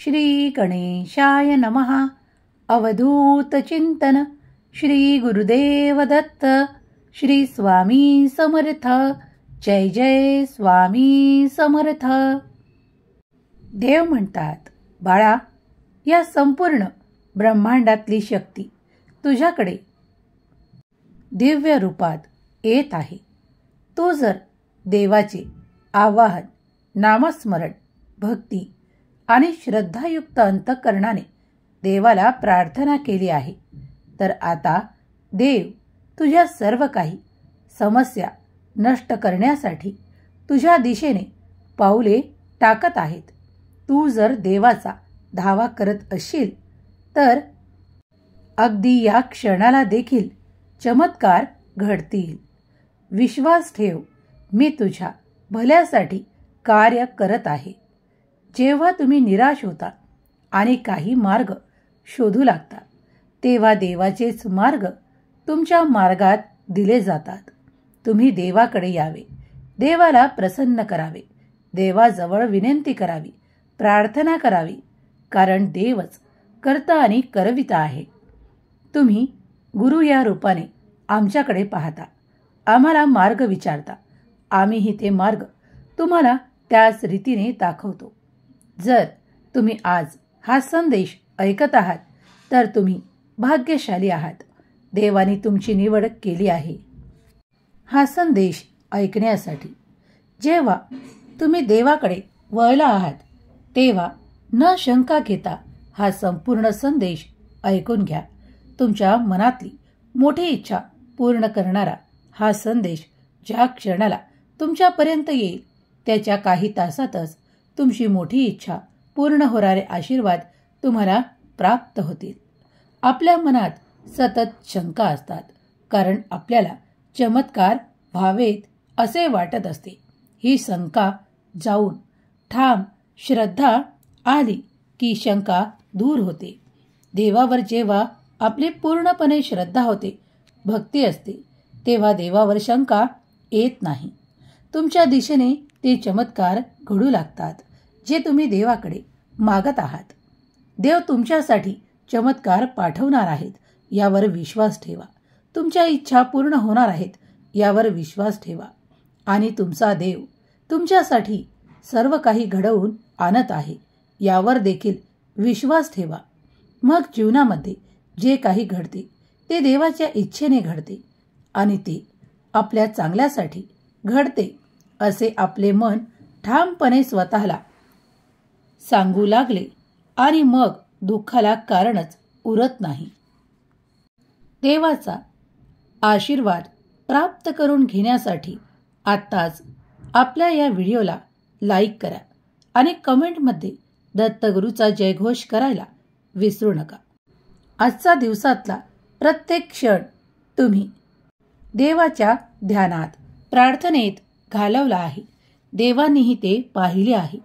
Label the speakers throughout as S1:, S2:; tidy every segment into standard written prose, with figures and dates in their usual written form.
S1: श्री गणेशाय नमः. अवधूत चिंतन. श्री गुरुदेव दत्त. श्री स्वामी समर्थ. जय जय स्वामी समर्थ. देव म्हणतात, बाळा, या संपूर्ण ब्रह्मांडातली शक्ती तुझ्याकडे दिव्य रूपात येत आहे. तू जर देवाचे आवाहन, नामस्मरण, भक्ती आणि श्रद्धायुक्त अंतःकरणाने देवाला प्रार्थना केली आहे, तर आता देव तुझ्या सर्व काही समस्या नष्ट करण्यासाठी तुझ्या दिशेने पाऊले टाकत आहेत. तू जर देवाचा धावा करत असशील तर अगदी या क्षणाला देखील चमत्कार घडतील. विश्वास ठेव, मी तुझ्या भल्यासाठी कार्य करत आहे. जेव्हा तुम्ही निराश होता आणि काही मार्ग शोधू लागता, तेव्हा देवाचेच मार्ग तुमच्या मार्गात दिले जातात. तुम्ही देवाकडे यावे, देवाला प्रसन्न करावे, देवाजवळ विनंती करावी, प्रार्थना करावी, कारण देवच कर्ता आणि करविता आहे. तुम्ही गुरु या रूपाने आमच्याकडे पाहता, आम्हाला मार्ग विचारता, आम्हीही ते मार्ग तुम्हाला त्याच रीतीने दाखवतो. जर तुम्ही आज हा संदेश ऐकत आहात तर तुम्ही भाग्यशाली आहात. देवाने तुमची निवड केली आहे हा संदेश ऐकण्यासाठी. जेव्हा तुम्ही देवाकडे वळला आहात तेव्हा न शंका घेता हा संपूर्ण संदेश ऐकून घ्या. तुमच्या मनातली मोठी इच्छा पूर्ण करणारा हा संदेश ज्या क्षणाला तुमच्यापर्यंत येईल त्याच्या काही तासातच तुमची मोठी इच्छा पूर्ण होणारे आशीर्वाद तुम्हाला प्राप्त होतील. आपल्या मनात सतत शंका असतात, कारण आपल्याला चमत्कार व्हावेत असे वाटत असते. ही शंका जाऊन ठाम श्रद्धा आली की शंका दूर होते. देवावर जेव्हा आपली पूर्णपणे श्रद्धा होते, भक्ती असते, तेव्हा देवावर शंका येत नाही. तुमच्या दिशेने ते चमत्कार घडू लागतात जे तुम्ही देवाकडे मागत आहात. देव तुमच्यासाठी चमत्कार पाठवणार आहेत यावर विश्वास ठेवा. तुमच्या इच्छा पूर्ण होणार आहेत यावर विश्वास ठेवा. आणि तुमचा देव तुमच्यासाठी सर्व काही घडवून आणत आहे यावर देखील विश्वास ठेवा. मग जीवनामध्ये जे काही घडते ते देवाच्या इच्छेने घडते आणि ते आपल्या चांगल्यासाठी घडते असे आपले मन ठामपणे स्वतःला सांगू लागले आणि मग दुःखाला कारणच उरत नाही. देवाचा आशीर्वाद प्राप्त करून घेण्यासाठी आत्ताच आपल्या या व्हिडिओला लाईक करा आणि कमेंटमध्ये दत्तगुरूचा जयघोष करायला विसरू नका. आजचा दिवसातला प्रत्येक क्षण तुम्ही देवाच्या ध्यानात, प्रार्थनेत घालवला आहे. देवानीही ते पाहिले आहे.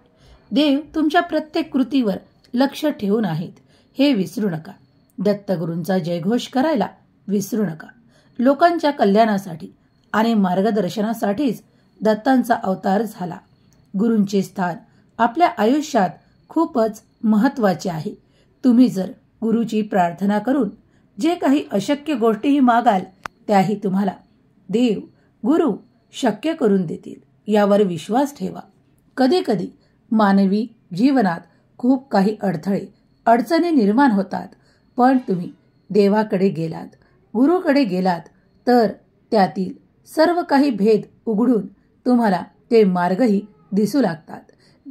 S1: देव तुमच्या प्रत्येक कृतीवर लक्ष ठेवून आहेत हे विसरू नका. दत्तगुरूंचा जयघोष करायला विसरू नका. लोकांच्या कल्याणासाठी आणि मार्गदर्शनासाठीच दत्तांचा अवतार झाला. गुरूंचे स्थान आपल्या आयुष्यात खूपच महत्त्वाचे आहे. तुम्ही जर गुरुची प्रार्थना करून जे काही अशक्य गोष्टीही मागाल त्याही तुम्हाला देव, गुरु शक्य करून देतील यावर विश्वास ठेवा. कधी कधी मानवी जीवनात खूप काही अडथळे, अडचणी निर्माण होतात, पण तुम्ही देवाकडे गेलात, गुरुकडे गेलात तर त्यातील सर्व काही भेद उघडून तुम्हाला ते मार्गही दिसू लागतात.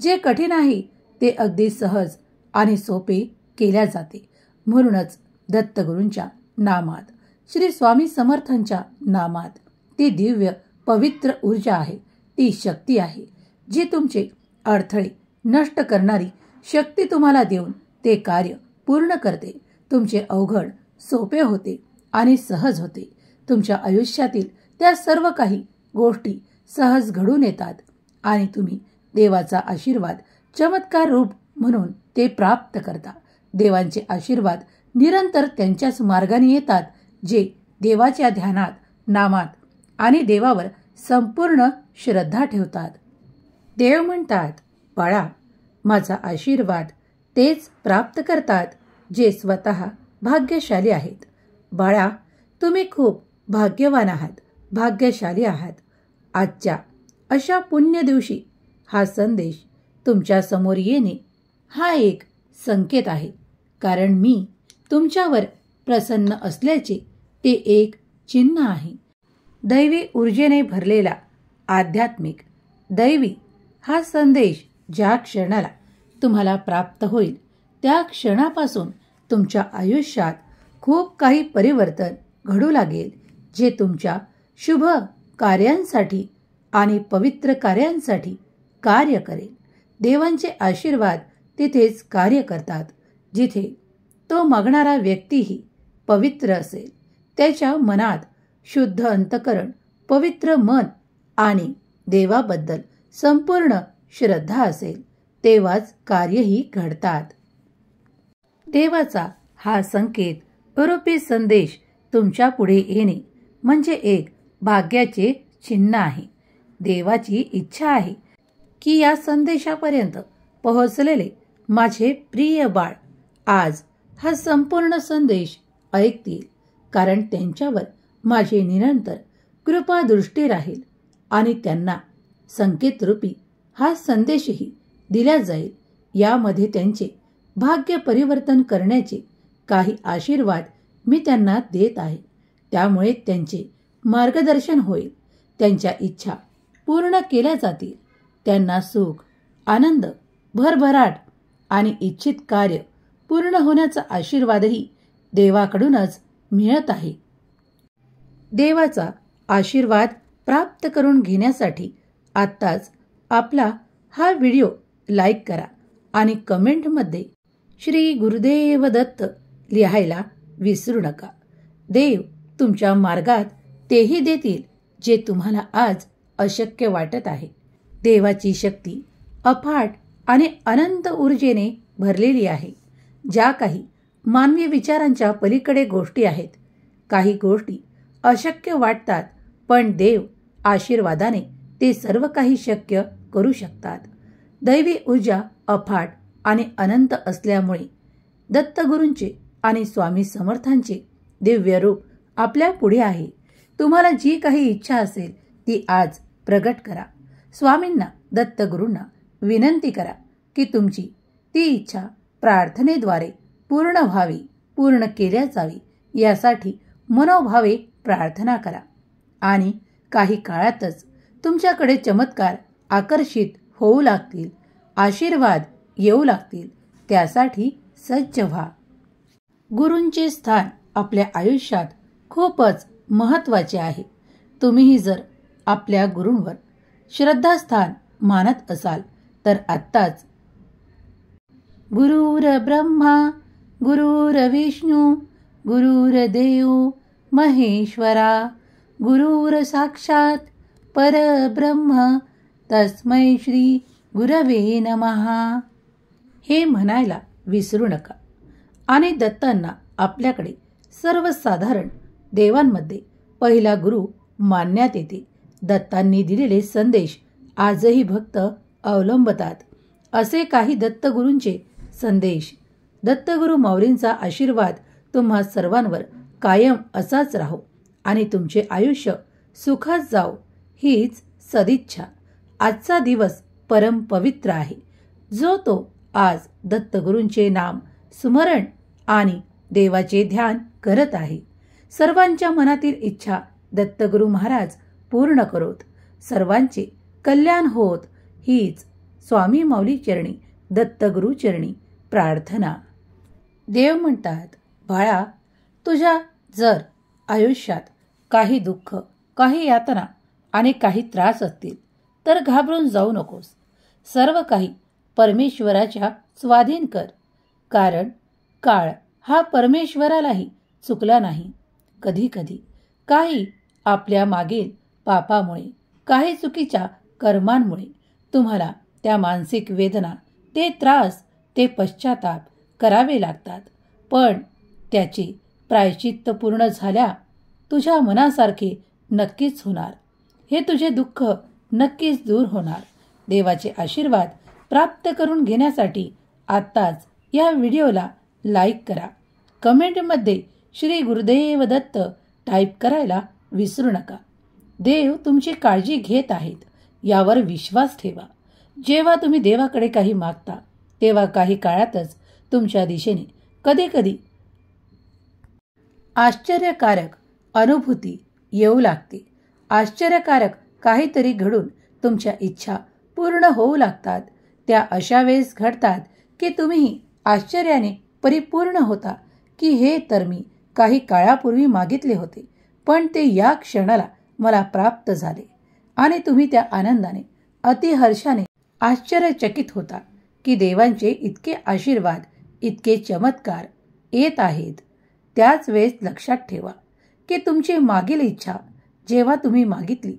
S1: जे कठीण आहे ते अगदी सहज आणि सोपे केल्या जाते. म्हणूनच दत्तगुरूंच्या नामात, श्री स्वामी समर्थांच्या नामात ती दिव्य पवित्र ऊर्जा आहे, ती शक्ती आहे जी तुमचे अडथळे नष्ट करणारी शक्ती तुम्हाला देऊन ते कार्य पूर्ण करते. तुमचे अवघड सोपे होते आणि सहज होते. तुमच्या आयुष्यातील त्या सर्व काही गोष्टी सहज घडून येतात आणि तुम्ही देवाचा आशीर्वाद चमत्कार रूप म्हणून ते प्राप्त करता. देवांचे आशीर्वाद निरंतर त्यांच्याच मार्गाने येतात जे देवाच्या ध्यानात, नामात आणि देवावर संपूर्ण श्रद्धा ठेवतात. देव म्हणतात, बाळा, माझा आशीर्वाद तेच प्राप्त करतात जे स्वतः भाग्यशाली आहेत. बाळा, तुम्ही खूप भाग्यवान आहात, भाग्यशाली आहात. आजच्या अशा पुण्य दिवशी हा संदेश तुमच्या समोर येणे हा एक संकेत आहे. कारण मी तुमच्यावर प्रसन्न असल्याचे ते एक चिन्ह आहे. दैवी ऊर्जेने भरलेला आध्यात्मिक दैवी हा संदेश ज्या क्षणाला तुम्हाला प्राप्त होईल त्या क्षणापासून तुमच्या आयुष्यात खूप काही परिवर्तन घडू लागेल, जे तुमच्या शुभ कार्यांसाठी आणि पवित्र कार्यांसाठी कार्य करेल. देवांचे आशीर्वाद तिथेच कार्य करतात जिथे तो मागणारा व्यक्तीही पवित्र असेल, त्याच्या मनात शुद्ध अंतःकरण, पवित्र मन आणि देवाबद्दल संपूर्ण श्रद्धा असेल, तेव्हाच कार्यही घडतात. देवाचा हा संकेत रूपी संदेश तुमच्या पुढे येणे म्हणजे एक भाग्याचे चिन्ह आहे. देवाची इच्छा आहे की या संदेशापर्यंत पोहोचलेले माझे प्रिय बाळ आज हा संपूर्ण संदेश ऐकतील, कारण त्यांच्यावर माझी निरंतर कृपा दृष्टी राहील आणि त्यांना संकेतरूपी हा संदेशही दिला जाईल. यामध्ये त्यांचे भाग्य परिवर्तन करण्याचे काही आशीर्वाद मी त्यांना देत आहे. त्यामुळे त्यांचे मार्गदर्शन होईल, त्यांच्या इच्छा पूर्ण केल्या जातील, त्यांना सुख, आनंद, भरभराट आणि इच्छित कार्य पूर्ण होण्याचा आशीर्वादही देवाकडूनच मिळत आहे. देवाचा आशीर्वाद प्राप्त करून घेण्यासाठी आत्ताच आपला हा व्हिडिओ लाईक करा आणि कमेंटमध्ये श्री गुरुदेव दत्त लिहायला विसरू नका. देव तुमच्या मार्गात तेही देतील जे तुम्हाला आज अशक्य वाटत आहे. देवाची शक्ती अफाट आणि अनंत ऊर्जेने भरलेली आहे. ज्या काही मानवी विचारांच्या पलीकडे गोष्टी आहेत, काही गोष्टी अशक्य वाटतात, पण देव आशीर्वादाने ते सर्व काही शक्य करू शकतात. दैवी ऊर्जा अफाट आणि अनंत असल्यामुळे दत्तगुरूंचे आणि स्वामी समर्थांचे दिव्य रूप आपल्या पुढे आहे. तुम्हाला जी काही इच्छा असेल ती आज प्रगट करा. स्वामींना, दत्तगुरूंना विनंती करा की तुमची ती इच्छा प्रार्थनेद्वारे पूर्ण व्हावी, पूर्ण केल्या जावी. यासाठी मनोभावे प्रार्थना करा आणि काही काळातच तुमच्याकडे चमत्कार आकर्षित होऊ लागतील, आशीर्वाद येऊ लागतील. त्यासाठी सज्ज व्हा. गुरूंचे स्थान आपल्या आयुष्यात खूपच महत्त्वाचे आहे. तुम्हीही जर आपल्या गुरूंवर श्रद्धास्थान मानत असाल तर आत्ताच गुरुर ब्रह्मा गुरुर विष्णू गुरुर्देव महेश्वरा गुरुर साक्षात परब्रह्म तस्मै श्री गुरवे नमः हे म्हणायला विसरू नका. आणि दत्तांना आपल्याकडे सर्वसाधारण देवांमध्ये पहिला गुरु मानण्यात येते. दत्तांनी दिलेले संदेश आजही भक्त अवलंबतात. असे काही दत्तगुरूंचे संदेश. दत्तगुरू माऊलींचा आशीर्वाद तुम्हा सर्वांवर कायम असाच राहो आणि तुमचे आयुष्य सुखात जाओ हीच सदिच्छा. आजचा दिवस परम पवित्र आहे. जो तो आज दत्तगुरूंचे नाम स्मरण आणि देवाचे ध्यान करत आहे. सर्वांच्या मनातील इच्छा दत्तगुरू महाराज पूर्ण करोत. सर्वांचे कल्याण होत हीच स्वामी माऊली चरणी, दत्तगुरू चरणी प्रार्थना. देव म्हणतात, बाळा, तुझ्या जर आयुष्यात काही दुःख, काही यातना आणि काही त्रास असतील तर घाबरून जाऊ नकोस. सर्व काही परमेश्वराच्या स्वाधीन कर. कारण काळ हा परमेश्वरालाही चुकला नाही. कधी कधी काही आपल्या मागील पापामुळे, काही चुकीच्या कर्मांमुळे तुम्हाला त्या मानसिक वेदना, ते त्रास, ते पश्चाताप करावे लागतात. पण त्याचे प्रायश्चित्त पूर्ण झाल्या तुझ्या मनासारखे नक्कीच होणार. हे तुझे दुःख नक्कीच दूर होणार. देवाचे आशीर्वाद प्राप्त करून घेण्यासाठी आत्ताच या व्हिडिओला लाईक करा. कमेंटमध्ये श्री गुरुदेव दत्त टाईप करायला विसरू नका. देव तुमची काळजी घेत आहेत यावर विश्वास ठेवा. जेव्हा तुम्ही देवाकडे काही मागता तेव्हा काही काळातच तुमच्या दिशेने कधी आश्चर्यकारक अनुभूती येऊ लागते. आश्चर्यकारक काहीतरी घडून तुमच्या इच्छा पूर्ण होऊ लागतात. त्या अशा वेळेस घडतात की तुम्ही आश्चर्याने परिपूर्ण होता की हे तर मी काही काळापूर्वी मागितले होते, पण ते या क्षणाला मला प्राप्त झाले. आणि तुम्ही त्या आनंदाने अतिहर्षाने आश्चर्यचकित होता की देवांचे इतके आशीर्वाद, इतके चमत्कार येत आहेत. त्याच वेळेस लक्षात ठेवा की तुमची मागील इच्छा जेव्हा तुम्ही मागितली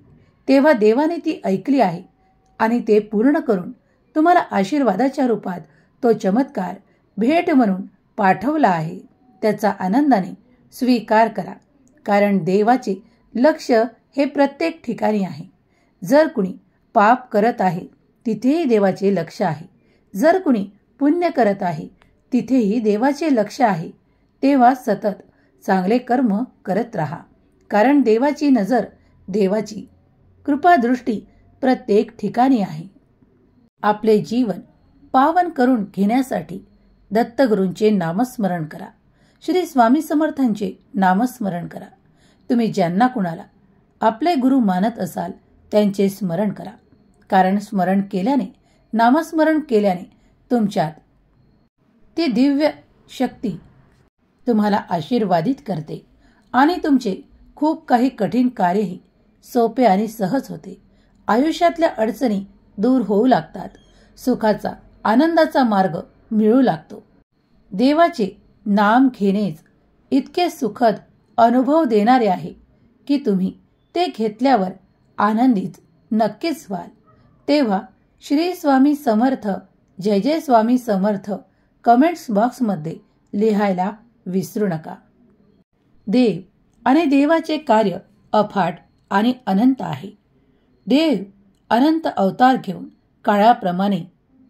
S1: तेव्हा देवाने ती ऐकली आहे आणि ते पूर्ण करून तुम्हाला आशीर्वादाच्या रूपात तो चमत्कार भेट म्हणून पाठवला आहे. त्याचा आनंदाने स्वीकार करा, कारण देवाचे लक्ष हे प्रत्येक ठिकाणी आहे. जर कुणी पाप करत आहे तिथेही देवाचे लक्ष आहे. जर कुणी पुण्य करत आहे तिथेही देवाचे लक्ष आहे. तेव्हा सतत चांगले कर्म करत राहा, कारण देवाची नजर, देवाची कृपादृष्टी प्रत्येक ठिकाणी आहे. आपले जीवन पावन करून घेण्यासाठी दत्तगुरूंचे नामस्मरण करा. श्री स्वामी समर्थांचे नामस्मरण करा. तुम्ही ज्यांना कुणाला आपले गुरु मानत असाल त्यांचे स्मरण करा, कारण स्मरण केल्याने, नामस्मरण केल्याने तुमच्यात ती दिव्य शक्ती तुम्हाला आशीर्वादित करते आणि तुमचे खूप काही कठीण कार्यही सोपे आणि सहज होते. आयुष्यातल्या अडचणी दूर होऊ लागतात. सुखाचा, आनंदाचा मार्ग मिळू लागतो. देवाचे नाम घेणेच इतके सुखद अनुभव देणारे आहे की तुम्ही ते घेतल्यावर आनंदित नक्कीच व्हाल. तेव्हा श्री स्वामी समर्थ, जय जय स्वामी समर्थ कमेंट्स बॉक्समध्ये लिहायला विसरू नका. देव आणि देवाचे कार्य अफाट आणि अनंत आहे. देव अनंत अवतार घेऊन काळाप्रमाणे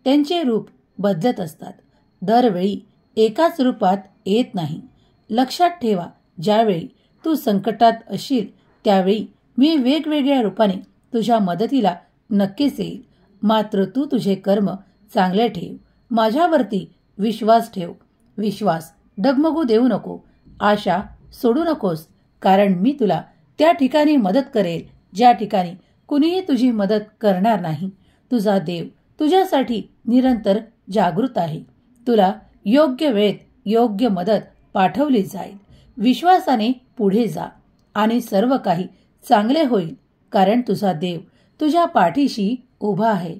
S1: त्यांचे रूप बदलत असतात. दरवेळी एकाच रूपात येत नाही. लक्षात ठेवा, ज्यावेळी तू संकटात असशील त्यावेळी मी वेगवेगळ्या रूपाने तुझ्या मदतीला नक्कीच येईल. मात्र तू तुझे कर्म चांगले ठेव. माझ्यावरती विश्वास ठेव. विश्वास डगमगू देऊ नको. आशा सोडू नकोस, कारण मी तुला त्या ठिकाणी मदत करेल ज्या ठिकाणी कुणीही तुझी मदत करणार नाही. तुझा देव तुझ्यासाठी निरंतर जागृत आहे. तुला योग्य वेळेत योग्य मदत पाठवली जाईल. विश्वासाने पुढे जा आणि सर्व काही चांगले होईल, कारण तुझा देव तुझ्या पाठीशी उभा आहे.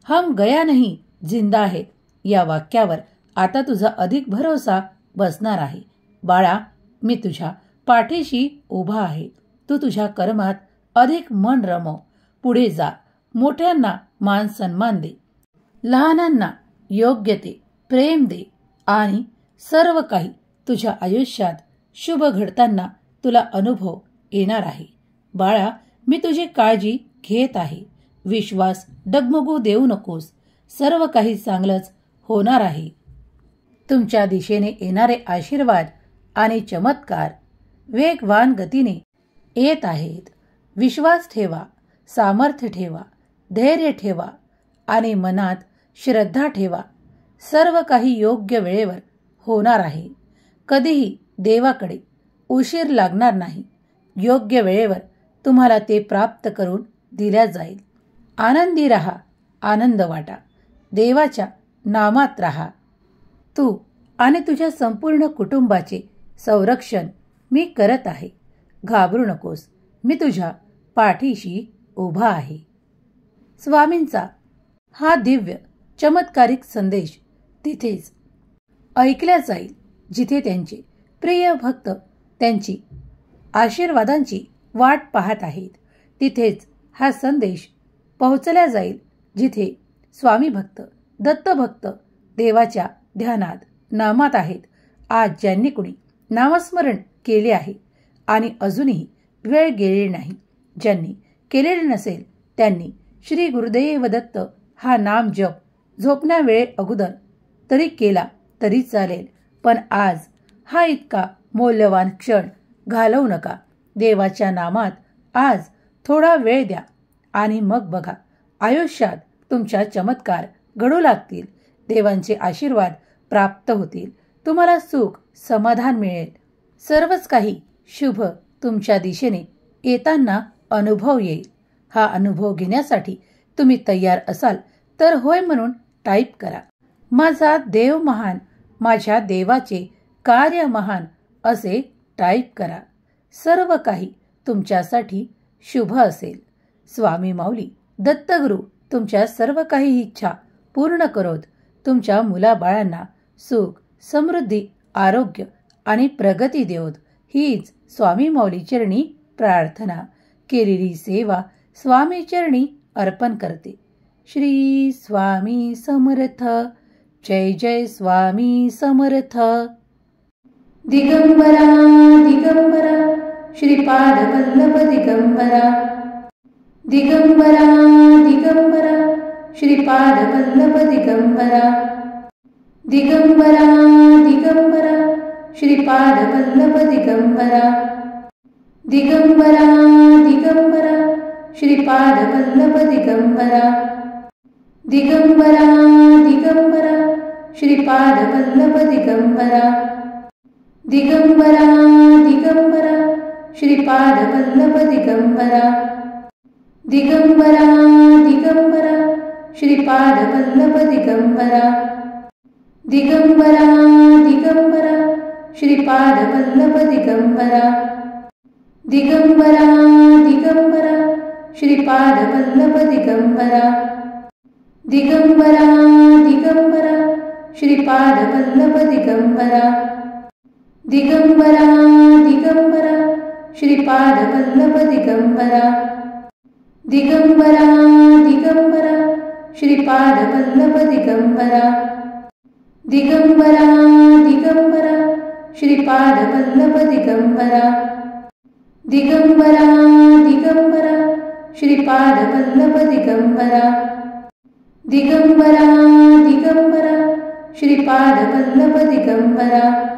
S1: हम गया नहीं जिंदा है या वाक्यावर आता तुझा अधिक भरोसा बसणार आहे. बाळा, मी तुझ्या पाठीशी उभा आहे. तू तुझ्या कर्मात अधिक मन रमव. पुढे जा. मोठ्यांना मान सन्मान दे. लहानांना योग्य ते प्रेम दे आणि सर्व काही तुझ्या आयुष्यात शुभ घडताना तुला अनुभव येणार आहे. बाळा, मी तुझी काळजी घेत आहे. विश्वास डगमगू देऊ नकोस. सर्व काही चांगलंच होणार आहे. तुमच्या दिशेने येणारे आशीर्वाद आणि चमत्कार वेगवान गतीने येत आहेत. विश्वास ठेवा, सामर्थ्य ठेवा, धैर्य ठेवा आणि मनात श्रद्धा ठेवा. सर्व काही योग्य वेळेवर होणार आहे. कधीही देवाकडे उशीर लागणार नाही. योग्य वेळेवर तुम्हाला ते प्राप्त करून दिल्या जाईल. आनंदी राहा, आनंद वाटा. देवाच्या नामात राहा. तू आणि तुझ्या संपूर्ण कुटुंबाचे संरक्षण मी करत आहे. घाबरू नकोस. मी तुझ्या पाठीशी उभा आहे. स्वामींचा हा दिव्य चमत्कारिक संदेश तिथेच ऐकला जाईल जिथे त्यांचे प्रिय भक्त त्यांची आशीर्वादांची वाट पाहत आहेत. तिथेच हा संदेश पोहोचला जाईल जिथे स्वामी भक्त, दत्तभक्त देवाच्या ध्यानात, नामात आहेत. आज ज्यांनी कुणी नामस्मरण केले आहे आणि अजूनही वेळ गेलेली नाही, ज्यांनी केलेले नसेल त्यांनी श्री गुरुदेव दत्त हा नाम जप झोपण्यावेळे अगोदर तरी केला तरी चालेल, पण आज हा इतका मौल्यवान क्षण घालवू नका. देवाच्या नामात आज थोडा वेळ द्या आणि मग बघा, आयुष्यात तुमच्या चमत्कार घडू लागतील. देवांचे आशीर्वाद प्राप्त होतील. तुम्हाला सुख समाधान मिळेल. सर्वच काही शुभ तुमच्या दिशेने येताना अनुभव येईल. हा अनुभव घेण्यासाठी तुम्ही तयार असाल तर होय म्हणून टाईप करा. माझा देव महान, माझ्या देवाचे कार्य महान असे टाईप करा. सर्व काही तुमच्यासाठी शुभ असेल. स्वामी माऊली दत्तगुरु तुमच्या सर्व काही इच्छा पूर्ण करोत. तुमच्या मुलाबाळांना सुख, समृद्धी, आरोग्य आणि प्रगती देवोत. हीच स्वामी माऊली चरणी प्रार्थना. केलेली सेवा स्वामी चरणी अर्पण करते. श्री स्वामी समर्थ. जय जय स्वामी समर्थ. दिगंबरा दिगंबरा श्रीपाद वल्लभ दिगंबरा. दिगंबरा दिगंबरा श्रीपाद वल्लभ दिगंबरा. दिगंबरा दिगंबरा श्रीपाद वल्लभ दिगंबरा. दिगंबरा दिगंबरा श्रीपाद वल्लभ दिगंबरा. दिगंबरा दिगंबरा श्रीपाद वल्लभ दिगंबरा. दिगंबरा दिगंबरा श्रीपाद वल्लभ दिगंबरा. दिगंबरा दिगंबरा श्रीपाद वल्लभ दिगंबरा. दिगंबरा दिगंबरा श्रीपाद वल्लभ दिगंबरा. दिगंबरा दिगंबरा श्रीपाद वल्लभ दिगंबरा. दिगंबरा दिगंबरा श्रीपाद वल्लभ दिगंबरा. दिगंबरा दिगंबरा श्रीपाद वल्लभ दिगंबरा. दिगंबरा दिगंबरा श्रीपाद वल्लभ दिगंबरा. दिगंबरा दिगंबरा श्रीपाद वल्लभ दिगंबरा. दिगंबरा दिगंबरा श्रीपाद वल्लभ दिगंबरा. दिगंबरा दिगंबरा श्रीपाद वल्लभ दिगंबरा.